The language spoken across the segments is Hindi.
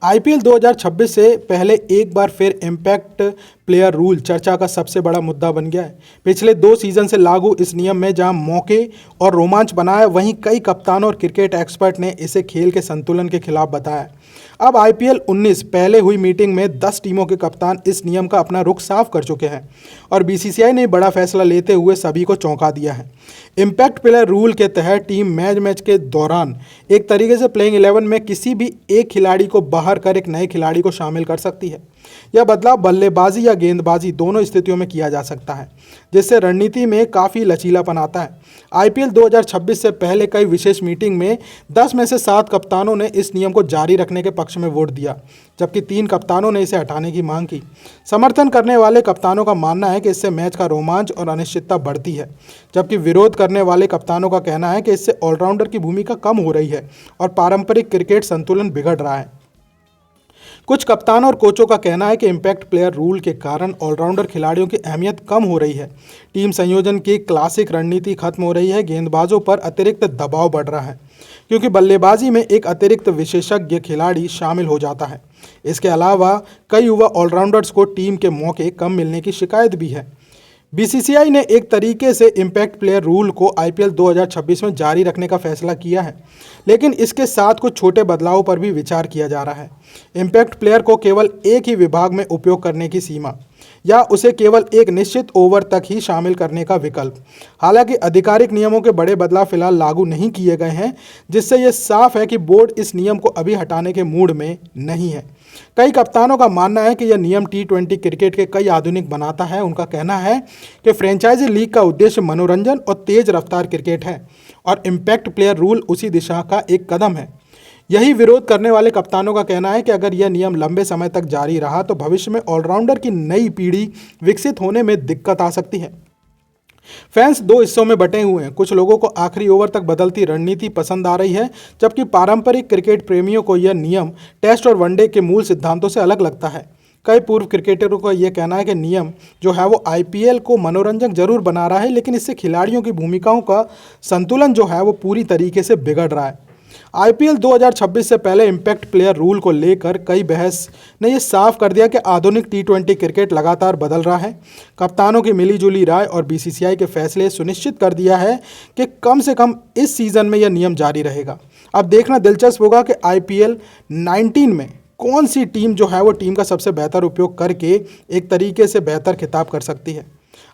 आईपीएल 2026 से पहले एक बार फिर इम्पैक्ट प्लेयर रूल चर्चा का सबसे बड़ा मुद्दा बन गया है। पिछले 2 सीजन से लागू इस नियम में जहां मौके और रोमांच बना है, वहीं कई कप्तानों और क्रिकेट एक्सपर्ट ने इसे खेल के संतुलन के खिलाफ बताया है। अब आईपीएल 19 पहले हुई मीटिंग में 10 टीमों के कप्तान इस नियम का अपना रुख साफ कर चुके हैं और बीसीसीआई ने बड़ा फैसला लेते हुए सभी को चौंका दिया है। इम्पैक्ट प्लेयर रूल के तहत टीम मैच के दौरान एक तरीके से प्लेइंग 11 में किसी भी एक खिलाड़ी को बाहर कर एक नए खिलाड़ी को शामिल कर सकती है। यह बदलाव बल्लेबाजी या गेंदबाजी दोनों स्थितियों में किया जा सकता है, जिससे रणनीति में काफ़ी लचीलापन आता है। आईपीएल 2026 से पहले कई विशेष मीटिंग में 10 में से 7 कप्तानों ने इस नियम को जारी रखने के पक्ष में वोट दिया, जबकि 3 कप्तानों ने इसे हटाने की मांग की। समर्थन करने वाले कप्तानों का मानना है कि इससे मैच का रोमांच और अनिश्चितता बढ़ती है, जबकि विरोध करने वाले कप्तानों का कहना है कि इससे ऑलराउंडर की भूमिका कम हो रही है और पारंपरिक क्रिकेट संतुलन बिगड़ रहा है। कुछ कप्तानों और कोचों का कहना है कि इम्पैक्ट प्लेयर रूल के कारण ऑलराउंडर खिलाड़ियों की अहमियत कम हो रही है। टीम संयोजन की क्लासिक रणनीति खत्म हो रही है। गेंदबाजों पर अतिरिक्त दबाव बढ़ रहा है, क्योंकि बल्लेबाजी में एक अतिरिक्त विशेषज्ञ खिलाड़ी शामिल हो जाता है। इसके अलावा कई युवा ऑलराउंडर्स को टीम के मौके कम मिलने की शिकायत भी है। बीसीसीआई ने एक तरीके से इम्पैक्ट प्लेयर रूल को आईपीएल 2026 में जारी रखने का फैसला किया है, लेकिन इसके साथ कुछ छोटे बदलावों पर भी विचार किया जा रहा है। इम्पैक्ट प्लेयर को केवल एक ही विभाग में उपयोग करने की सीमा या उसे केवल एक निश्चित ओवर तक ही शामिल करने का विकल्प। हालांकि आधिकारिक नियमों के बड़े बदलाव फिलहाल लागू नहीं किए गए हैं, जिससे यह साफ है कि बोर्ड इस नियम को अभी हटाने के मूड में नहीं है। कई कप्तानों का मानना है कि यह नियम टी20 क्रिकेट के कई आधुनिक बनाता है। उनका कहना है कि फ्रेंचाइजी लीग का उद्देश्य मनोरंजन और तेज रफ्तार क्रिकेट है और इम्पैक्ट प्लेयर रूल उसी दिशा का एक कदम है। यही विरोध करने वाले कप्तानों का कहना है कि अगर यह नियम लंबे समय तक जारी रहा तो भविष्य में ऑलराउंडर की नई पीढ़ी विकसित होने में दिक्कत आ सकती है। फैंस 2 हिस्सों में बटे हुए हैं। कुछ लोगों को आखिरी ओवर तक बदलती रणनीति पसंद आ रही है, जबकि पारंपरिक क्रिकेट प्रेमियों को यह नियम टेस्ट और वनडे के मूल सिद्धांतों से अलग लगता है। कई पूर्व क्रिकेटरों का यह कहना है कि नियम जो है वो आईपीएल को मनोरंजक जरूर बना रहा है, लेकिन इससे खिलाड़ियों की भूमिकाओं का संतुलन जो है वो पूरी तरीके से बिगड़ रहा है। आईपीएल 2026 से पहले इम्पैक्ट प्लेयर रूल को लेकर कई बहस ने यह साफ कर दिया कि आधुनिक टी20 क्रिकेट लगातार बदल रहा है। कप्तानों की मिलीजुली राय और बीसीसीआई के फैसले सुनिश्चित कर दिया है कि कम से कम इस सीज़न में यह नियम जारी रहेगा। अब देखना दिलचस्प होगा कि आईपीएल 19 में कौन सी टीम जो है वो टीम का सबसे बेहतर उपयोग करके एक तरीके से बेहतर खिताब कर सकती है।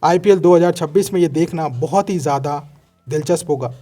आईपीएल 2026 में ये देखना बहुत ही ज़्यादा दिलचस्प होगा।